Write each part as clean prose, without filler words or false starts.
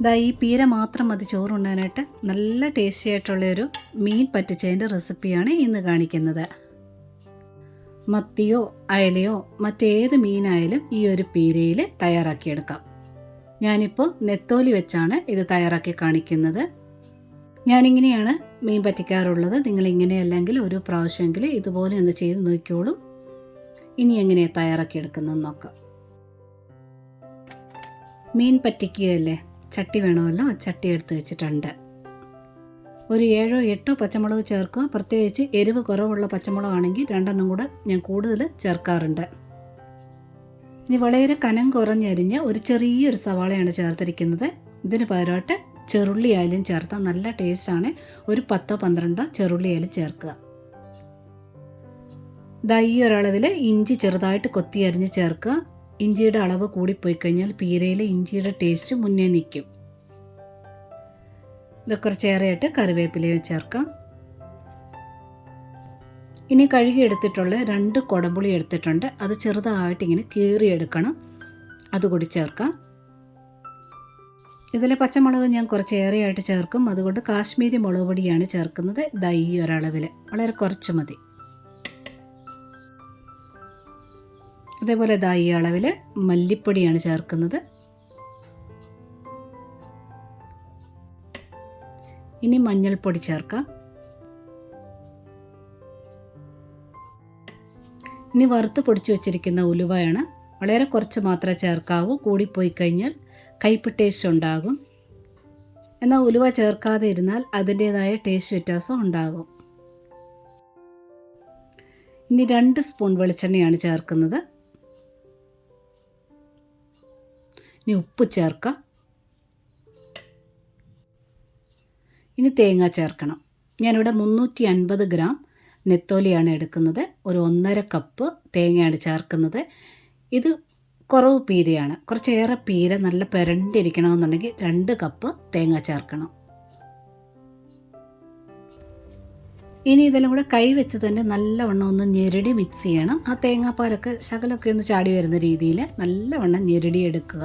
ഇതാ ഈ പീര മാത്രം മതി ചോറുണ്ണാനായിട്ട് നല്ല ടേസ്റ്റി ആയിട്ടുള്ളൊരു മീൻ പറ്റിച്ചതിൻ്റെ റെസിപ്പിയാണ് ഇന്ന് കാണിക്കുന്നത്. മത്തിയോ അയലയോ മറ്റേത് മീനായാലും ഈ ഒരു പീരയിൽ തയ്യാറാക്കിയെടുക്കാം. ഞാനിപ്പോൾ നെത്തോലി വെച്ചാണ് ഇത് തയ്യാറാക്കി കാണിക്കുന്നത്. ഞാനിങ്ങനെയാണ് മീൻ പറ്റിക്കാറുള്ളത്. നിങ്ങളിങ്ങനെയല്ലെങ്കിൽ ഒരു പ്രാവശ്യമെങ്കിലും ഇതുപോലെ ഒന്ന് ചെയ്ത് നോക്കിയോളൂ. ഇനി എങ്ങനെയാണ് തയ്യാറാക്കിയെടുക്കുന്നതെന്ന് നോക്കാം. മീൻ പറ്റിക്കുകയല്ലേ, ചട്ടി വേണമല്ലോ. ചട്ടി എടുത്ത് വെച്ചിട്ടുണ്ട്. ഒരു 7-8 പച്ചമുളക് ചേർക്കുക. പ്രത്യേകിച്ച് എരിവ് കുറവുള്ള പച്ചമുളകാണെങ്കിൽ 2 കൂടെ ഞാൻ കൂടുതൽ ചേർക്കാറുണ്ട്. ഇനി വളരെ കനം കുറഞ്ഞരിഞ്ഞ് ഒരു ചെറിയൊരു സവാളയാണ് ചേർത്തിരിക്കുന്നത്. ഇതിന് പകരമായിട്ട് ചെറുള്ളി ആയാലും ചേർത്താൽ നല്ല ടേസ്റ്റാണ്. ഒരു 10-12 ചെറുള്ളി ആയാലും ചേർക്കുക. ഈ ഒരളവിൽ ഇഞ്ചി ചെറുതായിട്ട് കൊത്തി അരിഞ്ഞ് ചേർക്കുക. ഇഞ്ചിയുടെ അളവ് കൂടിപ്പോയി കഴിഞ്ഞാൽ പീരയിലെ ഇഞ്ചിയുടെ ടേസ്റ്റ് മുന്നേ നിൽക്കും. ഇത് കുറച്ചേറെയായിട്ട് കറിവേപ്പിലയും ചേർക്കാം. ഇനി കഴുകിയെടുത്തിട്ടുള്ള 2 കുടംപുളി എടുത്തിട്ടുണ്ട്. അത് ചെറുതായിട്ട് ഇങ്ങനെ കീറിയെടുക്കണം. അതുകൂടി ചേർക്കാം. ഇതിലെ പച്ചമുളക് ഞാൻ കുറച്ചേറെയായിട്ട് ചേർക്കും. അതുകൊണ്ട് കാശ്മീരി മുളക് പൊടിയാണ് ചേർക്കുന്നത്. ഈ ഒരളവിൽ വളരെ കുറച്ച് മതി. അതേപോലെ ഈ അളവിൽ മല്ലിപ്പൊടിയാണ് ചേർക്കുന്നത്. ഇനി മഞ്ഞൾപ്പൊടി ചേർക്കാം. ഇനി വറുത്ത് പൊടിച്ചു വച്ചിരിക്കുന്ന ഉലുവയാണ്. വളരെ കുറച്ച് മാത്രമേ ചേർക്കാവൂ. കൂടിപ്പോയി കഴിഞ്ഞാൽ കയ്പ്പ് ടേസ്റ്റ് ഉണ്ടാകും. എന്നാൽ ഉലുവ ചേർക്കാതെ ഇരുന്നാൽ അതിൻ്റേതായ ടേസ്റ്റ് വ്യത്യാസം ഉണ്ടാകും. ഇനി 2 സ്പൂൺ വെളിച്ചെണ്ണയാണ് ചേർക്കുന്നത്. ഇനി ഉപ്പ് ചേർക്കാം. ഇനി തേങ്ങ ചേർക്കണം. ഞാനിവിടെ 350 ഗ്രാം നെത്തോലിയാണ് എടുക്കുന്നത്. ഒരു 1.5 കപ്പ് തേങ്ങയാണ് ചേർക്കുന്നത്. ഇത് കുറവ് പീരയാണ്. കുറച്ചേറെ പീര നല്ല പെരണ്ടിരിക്കണമെന്നുണ്ടെങ്കിൽ 2 കപ്പ് തേങ്ങ ചേർക്കണം. ഇനി ഇതെല്ലാം കൂടെ കൈ വെച്ച് തന്നെ നല്ലവണ്ണം ഒന്ന് ഞെരടി മിക്സ് ചെയ്യണം. ആ തേങ്ങാപ്പാലൊക്കെ ശകലമൊക്കെ ഒന്ന് ചാടി വരുന്ന രീതിയിൽ നല്ലവണ്ണം ഞെരടി എടുക്കുക.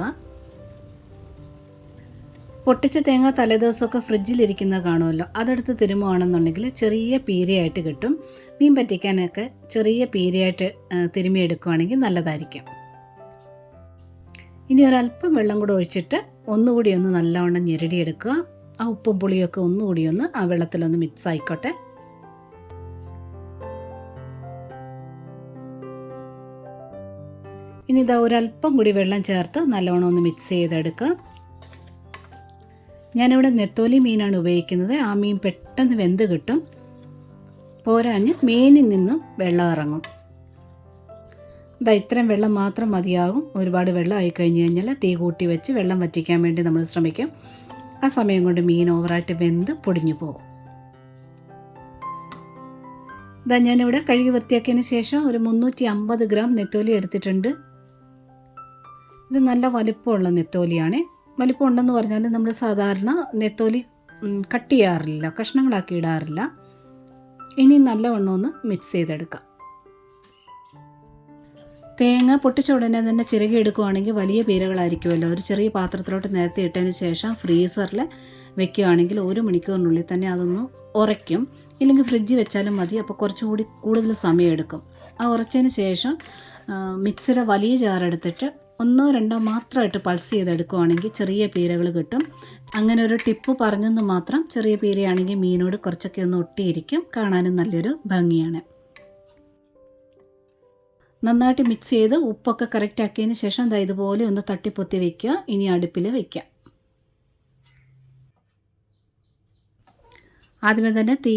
പൊട്ടിച്ച തേങ്ങ തലേദിവസമൊക്കെ ഫ്രിഡ്ജിലിരിക്കുന്ന കാണുമല്ലോ, അതെടുത്ത് തിരുമുകയാണെന്നുണ്ടെങ്കിൽ ചെറിയ പീരയായിട്ട് കിട്ടും. മീൻ പറ്റിക്കാനൊക്കെ ചെറിയ പീരയായിട്ട് തിരുമിയെടുക്കുകയാണെങ്കിൽ നല്ലതായിരിക്കും. ഇനി ഒരല്പം വെള്ളം കൂടെ ഒഴിച്ചിട്ട് ഒന്നുകൂടി ഒന്ന് നല്ലവണ്ണം ഞെരടിയെടുക്കുക. ആ ഉപ്പും പുളിയൊക്കെ ഒന്നുകൂടി ഒന്ന് ആ വെള്ളത്തിലൊന്ന് മിക്സ് ആയിക്കോട്ടെ. ഇനി ഒരല്പം കൂടി വെള്ളം ചേർത്ത് നല്ലവണ്ണം ഒന്ന് മിക്സ് ചെയ്തെടുക്കുക. ഞാനിവിടെ നെത്തോലി മീനാണ് ഉപയോഗിക്കുന്നത്. ആ മീൻ പെട്ടെന്ന് വെന്ത് കിട്ടും. പോരാഞ്ഞ് മീനിൽ നിന്നും വെള്ളം ഇറങ്ങും. ഇത്രയും വെള്ളം മാത്രം മതിയാകും. ഒരുപാട് വെള്ളം ആയി കഴിഞ്ഞ് കഴിഞ്ഞാൽ തീ കൂട്ടി വെച്ച് വെള്ളം വറ്റിക്കാൻ വേണ്ടി നമ്മൾ ശ്രമിക്കും. ആ സമയം കൊണ്ട് മീൻ ഓവറായിട്ട് വെന്ത് പൊടിഞ്ഞു പോകും. ഞാനിവിടെ കഴുകി വൃത്തിയാക്കിയതിന് ശേഷം ഒരു 350 ഗ്രാം നെത്തോലി എടുത്തിട്ടുണ്ട്. ഇത് നല്ല വലിപ്പമുള്ള നെത്തോലിയാണ്. വലിപ്പം ഉണ്ടെന്ന് പറഞ്ഞാൽ നമ്മൾ സാധാരണ നെത്തോലി കട്ട് ചെയ്യാറില്ല, കഷ്ണങ്ങളാക്കി ഇടാറില്ല. ഇനി നല്ലവണ്ണം ഒന്ന് മിക്സ് ചെയ്തെടുക്കാം. തേങ്ങ പൊട്ടിച്ച ഉടനെ തന്നെ ചിരകി എടുക്കുകയാണെങ്കിൽ വലിയ പീരകളായിരിക്കുമല്ലോ. ഒരു ചെറിയ പാത്രത്തിലോട്ട് നേരത്തെ ഇട്ടതിന് ശേഷം ഫ്രീസറിൽ വെക്കുകയാണെങ്കിൽ 1 മണിക്കൂറിനുള്ളിൽ തന്നെ അതൊന്ന് ഉറയ്ക്കും. ഇല്ലെങ്കിൽ ഫ്രിഡ്ജിൽ വെച്ചാലും മതി. അപ്പോൾ കുറച്ചുകൂടി കൂടുതൽ സമയം എടുക്കും. ആ ഉറച്ചതിന് ശേഷം മിക്സിയുടെ വലിയ ജാറെടുത്തിട്ട് 1-2 മാത്രമായിട്ട് പൾസ് ചെയ്തെടുക്കുകയാണെങ്കിൽ ചെറിയ പീരകൾ കിട്ടും. അങ്ങനെ ഒരു ടിപ്പ് പറഞ്ഞെന്ന് മാത്രം. ചെറിയ പീരയാണെങ്കിൽ മീനോട് കുറച്ചൊക്കെ ഒന്ന് ഒട്ടിയിരിക്കും. കാണാനും നല്ലൊരു ഭംഗിയാണ്. നന്നായിട്ട് മിക്സ് ചെയ്ത് ഉപ്പൊക്കെ കറക്റ്റ് ആക്കിയതിന് ശേഷം ഇതുപോലെ ഒന്ന് തട്ടിപ്പൊത്തി വയ്ക്കുക. ഇനി അടുപ്പിൽ വയ്ക്കാം. ആദ്യമേ തന്നെ തീ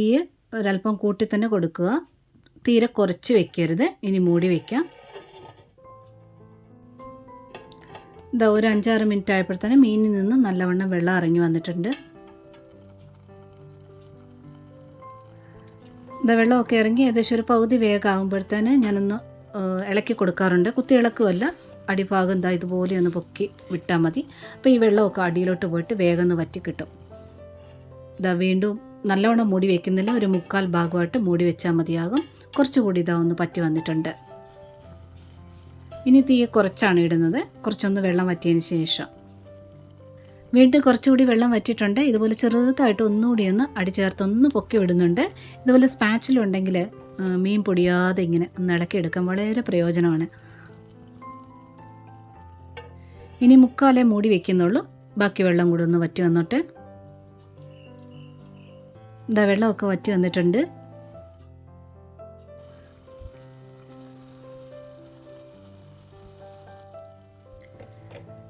ഒരല്പം കൂട്ടി തന്നെ കൊടുക്കുക. തീരെ കുറച്ച് വയ്ക്കരുത്. ഇനി മൂടി വയ്ക്കാം. ഒരു 5-6 മിനിറ്റ് ആയപ്പോഴത്തേന് മീനിൽ നിന്ന് നല്ലവണ്ണം വെള്ളം ഇറങ്ങി വന്നിട്ടുണ്ട്. വെള്ളമൊക്കെ ഇറങ്ങി ഏകദേശം ഒരു പകുതി വേഗമാകുമ്പോഴത്തേന് ഞാനൊന്ന് ഇളക്കി കൊടുക്കാറുണ്ട്. കുത്തി ഇളക്കുമല്ല, അടിഭാഗം ഇതുപോലെ ഒന്ന് പൊക്കി വിട്ടാൽ മതി. അപ്പോൾ ഈ വെള്ളമൊക്കെ അടിയിലോട്ട് പോയിട്ട് വേഗം ഒന്ന് വറ്റി കിട്ടും. വീണ്ടും നല്ലവണ്ണം മൂടി വയ്ക്കുന്നില്ല. ഒരു 3/4 ഭാഗമായിട്ട് മൂടി വെച്ചാൽ മതിയാകും. കുറച്ചുകൂടി ഒന്ന് പറ്റി വന്നിട്ടുണ്ട്. ഇനി തീ കുറച്ചാണ് ഇടുന്നത്. കുറച്ചൊന്ന് വെള്ളം വറ്റിയതിന് ശേഷം വീണ്ടും കുറച്ചുകൂടി വെള്ളം വറ്റിയിട്ടുണ്ട്. ഇതുപോലെ ചെറുതായിട്ട് ഒന്നുകൂടി ഒന്ന് അടിച്ചേർത്ത് ഒന്ന് പൊക്കി വിടുന്നുണ്ട്. ഇതുപോലെ സ്പാച്ചിലുണ്ടെങ്കിൽ മീൻ പൊടിയാതെ ഇങ്ങനെ ഒന്ന് ഇളക്കിയെടുക്കാൻ വളരെ പ്രയോജനമാണ്. ഇനി മുക്കാലേ മൂടി വെക്കുന്നുള്ളൂ. ബാക്കി വെള്ളം കൂടി ഒന്ന് വറ്റി വന്നിട്ട് ഇതാ വെള്ളമൊക്കെ വറ്റി വന്നിട്ടുണ്ട്.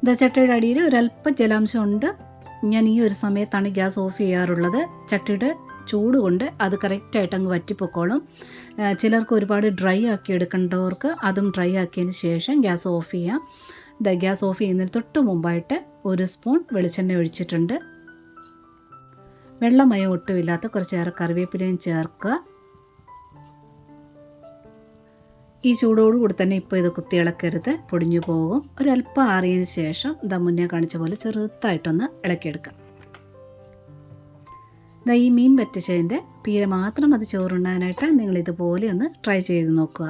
ഇതാ ചട്ടിയുടെ അടിയിൽ ഒരല്പം ജലാംശം ഉണ്ട്. ഞാൻ ഈ ഒരു സമയത്താണ് ഗ്യാസ് ഓഫ് ചെയ്യാറുള്ളത്. ചട്ടിയുടെ ചൂട് കൊണ്ട് അത് കറക്റ്റായിട്ട് അങ്ങ് വറ്റിപ്പൊക്കോളും. ചിലർക്ക് ഒരുപാട് ഡ്രൈ ആക്കി എടുക്കേണ്ടവർക്ക് അതും ഡ്രൈ ആക്കിയതിന് ശേഷം ഗ്യാസ് ഓഫ് ചെയ്യാം. ഗ്യാസ് ഓഫ് ചെയ്യുന്നതിന് തൊട്ട് മുമ്പായിട്ട് 1 സ്പൂൺ വെളിച്ചെണ്ണ ഒഴിച്ചിട്ടുണ്ട്. വെള്ളമയം ഒട്ടുമില്ലാത്ത കുറച്ചേറെ കറിവേപ്പിലയും ചേർക്കുക. ഈ ചൂടോടുകൂടി തന്നെ ഇപ്പോൾ ഇത് കുത്തി ഇളക്കരുത്, പൊടിഞ്ഞു പോകും. ഒരല്പം ആറിയതിന് ശേഷം മുന്നേ കാണിച്ച പോലെ ചെറുതായിട്ടൊന്ന് ഇളക്കിയെടുക്കാം. ഈ മീൻ വറ്റിച്ചതിൻ്റെ പീര മാത്രം അത് ചോറുണ്ണാനായിട്ട് നിങ്ങൾ ഇതുപോലെ ഒന്ന് ട്രൈ ചെയ്ത് നോക്കുക.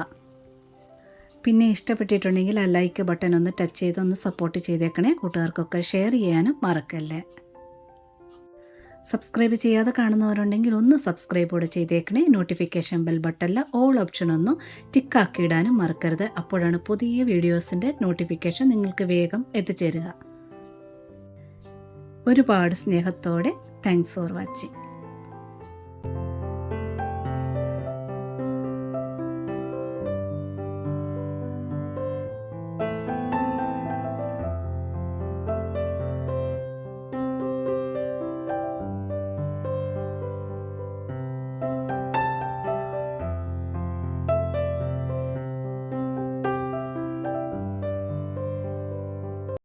പിന്നെ ഇഷ്ടപ്പെട്ടിട്ടുണ്ടെങ്കിൽ ആ ലൈക്ക് ബട്ടൺ ഒന്ന് ടച്ച് ചെയ്ത് ഒന്ന് സപ്പോർട്ട് ചെയ്തേക്കണേ. കൂട്ടുകാർക്കൊക്കെ ഷെയർ ചെയ്യാനും മറക്കല്ലേ. സബ്സ്ക്രൈബ് ചെയ്യാതെ കാണുന്നവരുണ്ടെങ്കിൽ ഒന്ന് സബ്സ്ക്രൈബ് കൂടെ ചെയ്തേക്കണേ. നോട്ടിഫിക്കേഷൻ ബെൽ ബട്ടണിൽ ഓൾ ഓപ്ഷൻ ഒന്നും ടിക്കാക്കി ഇടാനും മറക്കരുത്. അപ്പോഴാണ് പുതിയ വീഡിയോസിൻ്റെ നോട്ടിഫിക്കേഷൻ നിങ്ങൾക്ക് വേഗം എത്തിച്ചേരുക. ഒരുപാട് സ്നേഹത്തോടെ താങ്ക്സ് ഫോർ വാച്ചിങ്.